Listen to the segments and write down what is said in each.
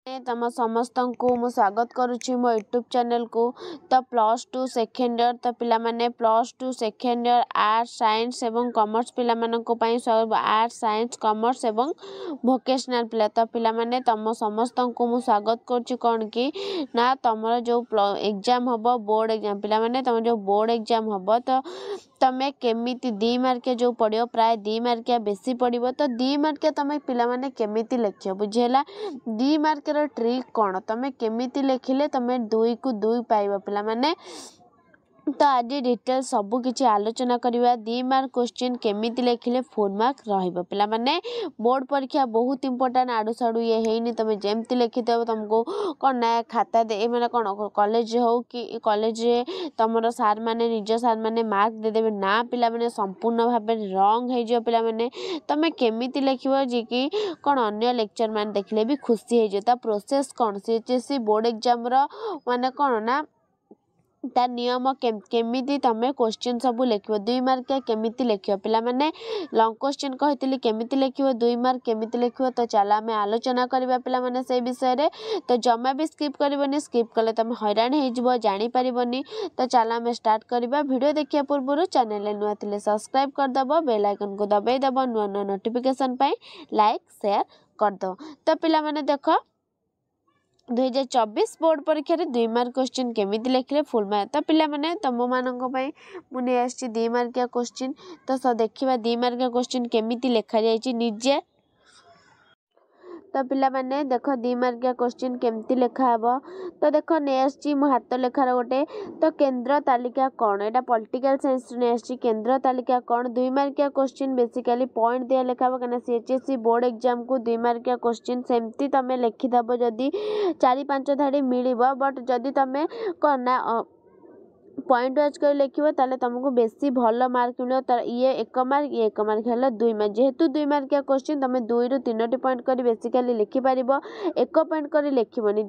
तम समस्त को मु स्वागत करुच्ची मो यूट्यूब चैनल को। तो +2 सेकेंड ईयर तो पिला माने +2 सेकेंड ईयर आर्ट्स साइंस एवं कॉमर्स पिला माननको पई सब आर्ट्स साइंस कॉमर्स एवं वोकेशनल पिला तो पिला माने तम समस्त को मु स्वागत करुच्ची कौन कि ना तमरो जो एग्जाम हबो बोर्ड एग्जाम पिला माने तम जो बोर्ड एग्जाम हबो तो तमें केमिति 2 मार्किया जो पड़ियो प्राय 2 मार्किया बेसी पड़िबो तो 2 मार्किया तमें पिला माने केमिति लेखियो बुझेला 2 मार्कर ट्रिक कौन तमें केमिति लेखिले तमें 2 को 2 पाइबो पिला माने तो आज डिटेल सबु किछि आलोचना करिवा 2 मार्क क्वेश्चन केमिति लेखिले फुल मार्क रहिबो पिला माने बोर्ड परीक्षा बहुत इंपोर्टेंट आडू साडू ये हेनी तमे जेमति लेखितबो तुमको कोन ना खाता दे माने कोन कॉलेज हो कि कॉलेज रे तमरो सार माने निज सार माने मार्क दे देबे ना पिला माने संपूर्ण भाबे रॉन्ग हे जो पिला माने तमे केमिति लेखिबो जे कि कोन अन्य लेक्चर मान देखले भी खुशी हे जे ता प्रोसेस कोन सीएचएससी बोर्ड एग्जाम रो माने कोन ना ता नियम केमिति तमे क्वेश्चन सब लेखिबो 2 मार्क केमिति लेखिबो पिला माने लॉन्ग क्वेश्चन कहितली केमिति लेखिबो 2 मार्क केमिति लेखिबो तो चला हमें आलोचना करबा पिला माने से विषय रे तो जम्मा भी स्किप करबनी स्किप कले तमे हैरान हे जिवो जानि परिबनी तो चला हमें स्टार्ट करबा वीडियो देखिया पूर्व चैनल ले नुआ थिले सब्सक्राइब कर दबो बेल आइकन को दबाई दबो नुआ नुआ नोटिफिकेशन पाई लाइक शेयर कर दो तो पिला माने देखो 2024 बोर्ड परीक्षा रे 2 मार्क क्वेश्चन केमिति लेखिले फुल मार्क तो पिला माने तम माननको पई मुने आछि 2 मार्किया क्वेश्चन तो देखिबा 2 मार्किया क्वेश्चन केमिति लेखा जायछि निजे तो पिला माने देखो 2 मार्किया क्वेश्चन केमिति लेखा हबो तो देखो नेएसची मो हाथ लेखार गोटे तो केंद्र तालिका कोन एटा पॉलिटिकल साइंस नेएसची केंद्र तालिका कोन 2 मार्किया क्वेश्चन बेसिकली पॉइंट दिया लेखाबो कना सीएचएससी बोर्ड एग्जाम को 2 मार्किया क्वेश्चन सेमती तमे लेखि दबो जदी 4-5 धाडी मिलिबो बट जदी तमे कोन ना पॉइंट वाइज कर लेखिबो ताले तुमको बेसी भल मार्क मिलो तर ये 1 मार्क हैला 2 मार्क जेहेतु 2 मार्क या क्वेश्चन तमे 2 रु 3टी पॉइंट करी बेसिकली लिखि परिबो 1 पॉइंट करी लेखिबोनी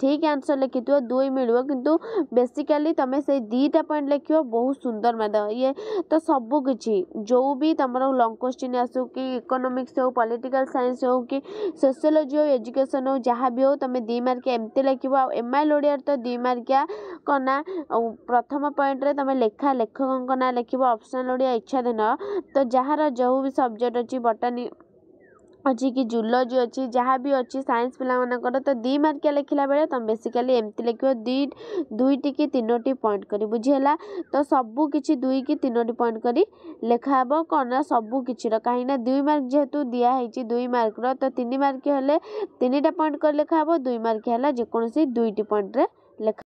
ठीक आंसर लिखितो 2 मिलबो किंतु बेसिकली तमे से 2टा पॉइंट लेखिबो बहुत सुंदर माद ये तो सब किछि जो भी तमरो लॉन्ग क्वेश्चन आसु कि इकोनॉमिक्स हो पॉलिटिकल साइंस हो कि सोशियोलॉजी हो एजुकेशन हो जहां भी हो तमे 2 मार्क एमते लेखिबो एमआई ओडिया तो 2 मार्क कोना प्रथम पॉइंट रे तमे लेखा लेखकन ना लेखिबो ऑप्शनल ओडिया इच्छा देन तो जहार जो भी सब्जेक्ट अछि बॉटनी अच्छी कि जूलॉजी अच्छी जहाँ भी अच्छी साइंस पिला मानकर तो 2 मार्क लिखला बेले तुम बेसिकली एमती लिखो 2 की 3टी पॉइंट करी बुझीला तो सबू किछि 2 की 3टी पॉइंट करी लेखा हबो कोना सबू किछि र काहे ना 2 मार्क जेहेतु दिया हेछि 2 मार्क रो तो 3 मार्क हेले 3टा पॉइंट कर लेखा हबो 2 मार्क हैला जे कोनसी 2टी पॉइंट रे लेखा